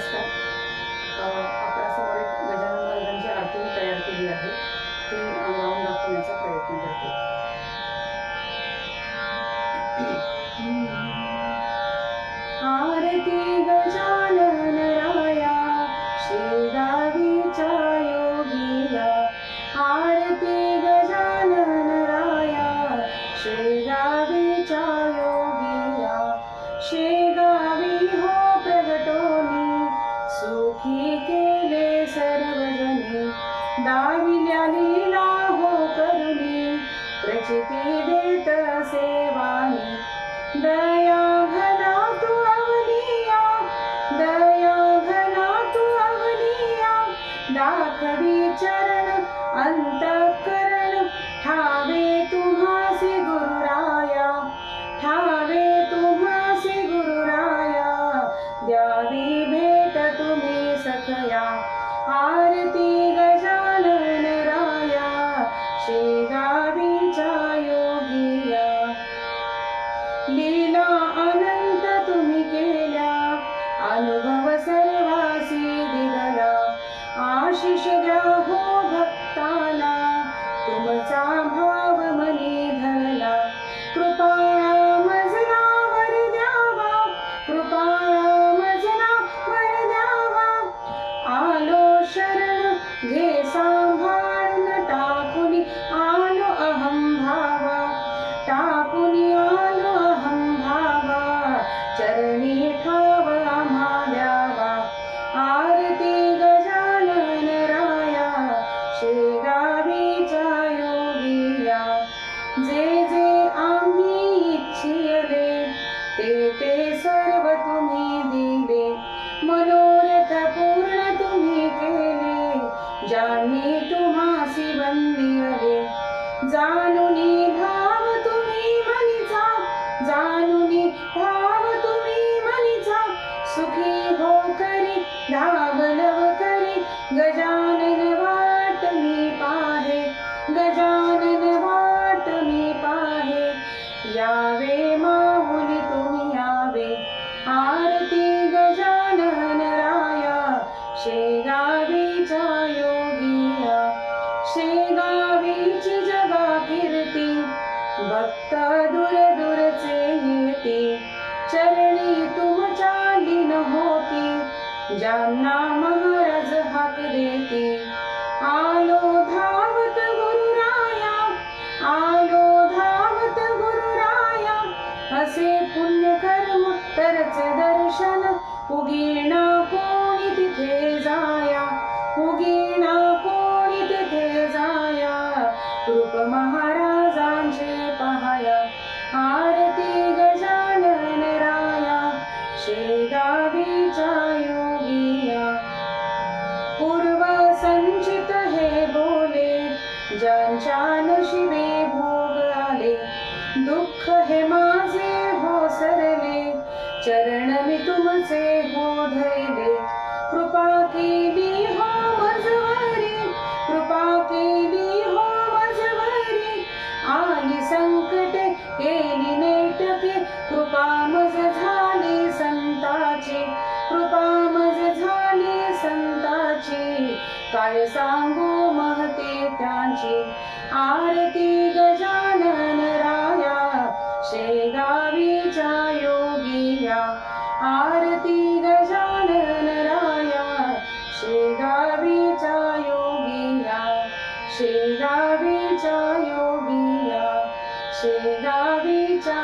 नमस्कार. आपल्यासमोर एक गजानन महाराजांची आरती तयार केली आहे, ती गाऊन दाखवण्याचा प्रयत्न करते. आरती गजानन राया शेगावीच्या योगिया, आरती गजानन राया शेगावीच्या योगिया. शेगावी हो प्रगटोनी सुखी केले सर्वजनी, दाविल्या लीला हो करुणी प्रचिती देत सेवानी. दया घना तू अवलिया, दया घना तू अवलिया, दाखवी चरण अंतःकरण ठावे तुम्हासी गुरुराया, ठावे तुम्हासी गुरुराया. द्यावी भेट तुम्ही सखया, आरती गजानन राया शेगावीच्या योगिया. लीला अनंत तुम्ही केल्या, अनुभव सर्वासी दिगला. आशिष द्या हो भक्ताला, तुमचा भाव मनी धरला. कृपाळा मजला वर द्यावा, कृपाळा मजला वर द्यावा. आलो शरण घे सांभाळून, टाकुनी आलो अहम भावा, टाकुनी आलो अहम भावा. चरणी ठाव आम्हा द्यावा, आरती गजानन राया शेगावीच्या योगिया. जे जे आम्ही इच्छिले ते सर्व तुम्ही दिले, मनोरथ पूर्ण तुम्ही केले. ज्यांनी तुम्हासी वंदिले, जानुनी भाव तुम्ही मनीचा, जानुनी भाव तुम्ही मनीचा. सुखी हो करी धावलव करी, गजानन वाट मी पाहे, गजानन वाट मी पाहे. यावे माऊली तुम्ही यावे, आरती गजानन राया शेगावीच्या योगिया. शेगावीची जगा कीर्ती, भक्त दूर दूरचे येती. चरणी तुमच्या लीन होती, ज्यांना महाराज हाक देती. आलो धावत गुरुराया, आलो धावत गुरुराया. असे पुण्य कर्म तरच दर्शन, उगीना कोणी तिथे जाया, उगीना कोणी तिथे जाया. रूप महाराजांचे पहाया, आरती गजानन राया शेगावीच्या योगिया. पूर्व संचित हे बोले, ज्यांच्या नशिबी भोग आले. दुःख हे माझे हो सरले, चरण मी तुमचे हो धैले. कृपा केली हो मजवरी, कृपा केली हो मजवरी. आली संकटे केली नेटके, कृपा मज झाली संताची, कृपा मज झाली संताची. काय सांगू महती त्यांची, आरती गजानन राया शेगावीच्या योगिया. आरती गजानन राया शेगावीच्या योगिया, शेगावीच्या योगिया, शेगावीच्या